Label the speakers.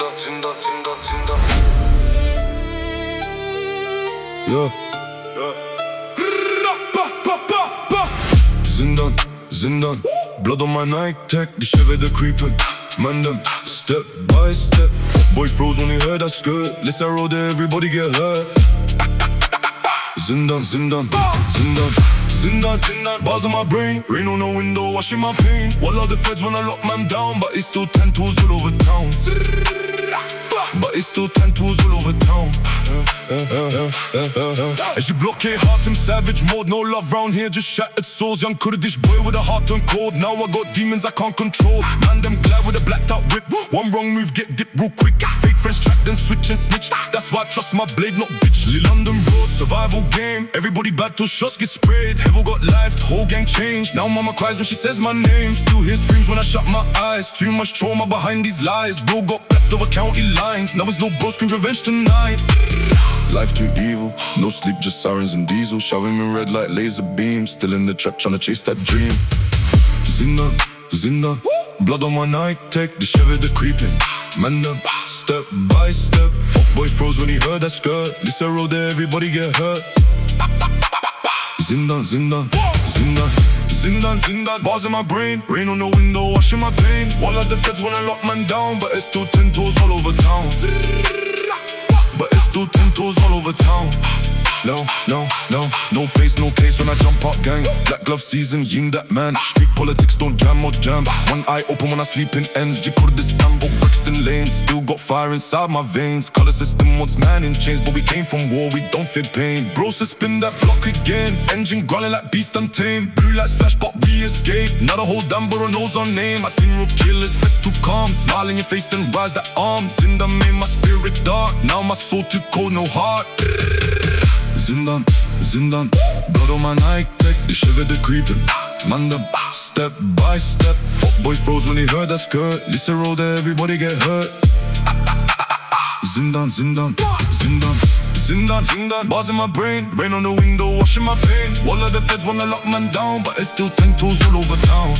Speaker 1: Zindan, zindan, zindan, zindan.
Speaker 2: Yeah. Zindan, zindan. Blood on my Nike tech, the şevê the creepin. Mandem, step by step. Boy froze when he heard that skirt. Listen roadê, everybody get hurt. Zindan, zindan, zindan, zindan, zindan. Bars on my brain, rain on the window, washing my pain. Wallah the feds wanna lock man down, but it's still 10 toes all over town. But it's still 10 toes all over town. As you blockê, hatim, savage mode. No love round here, just shattered souls. Young Kurdish boy with a heart turned cold. Now I got demons I can't control. Mandem glide with a blacked out whip. One wrong move, get dipped real quick. Fake friends track, then switch and snitch. That's why I trust my blade, not bitch. London road, survival game. Everybody bad till shots get sprayed. Heval got life, the whole gang changed. Now mama cries when she says my name. Still hear screams when I shut my eyes. Too much trauma behind these lies. Bro got backed over county lines. Now it's no bro screams revenge tonight. Life too evil, no sleep, just sirens and diesel. Showering me red like laser beams. Still in the trap tryna chase that dream. Zindan, zindan. Blood on my Nike tech, the şevê the creepin. Mandem, step by step. Hot boy froze when he heard that skirt. Listen roadê, everybody get hurt. Zindan, zindan, zindan, zindan, zindan. Bars in my brain, rain on the window, washing my pain. Wallah the feds wanna lock man down, but it's still 10 toes all over town. But it's still 10 toes all over town. No, no, no, no face, no case when I jump out gang. Black glove season, ying that man. Street politics don't jam or jam. One eye open when I sleep in ends. Kurdish, Brixton lanes. Still got fire inside my veins. Color system wants man in chains, but we came from war, we don't feel pain. Bro says spin that block again. Engine growling like beast untamed. Blue lights flash, but we escape. Not a whole damn borough knows our name. I seen real killers, bet too calm. Smile in your face, then rise the arms. Zindan made my spirit dark. Now my soul too cold, no heart. Zindan, zindan. Blood on my Nike tech, the şevê the creepin. Mandem, step by step. Hot boy froze when he heard that skirt. Listen roadê, everybody get hurt. Zindan, zindan, zindan, zindan, zindan. Bars in my brain, rain on the window, washing my pain. Wallah the feds wanna lock man down, but it's still 10 toes all over town.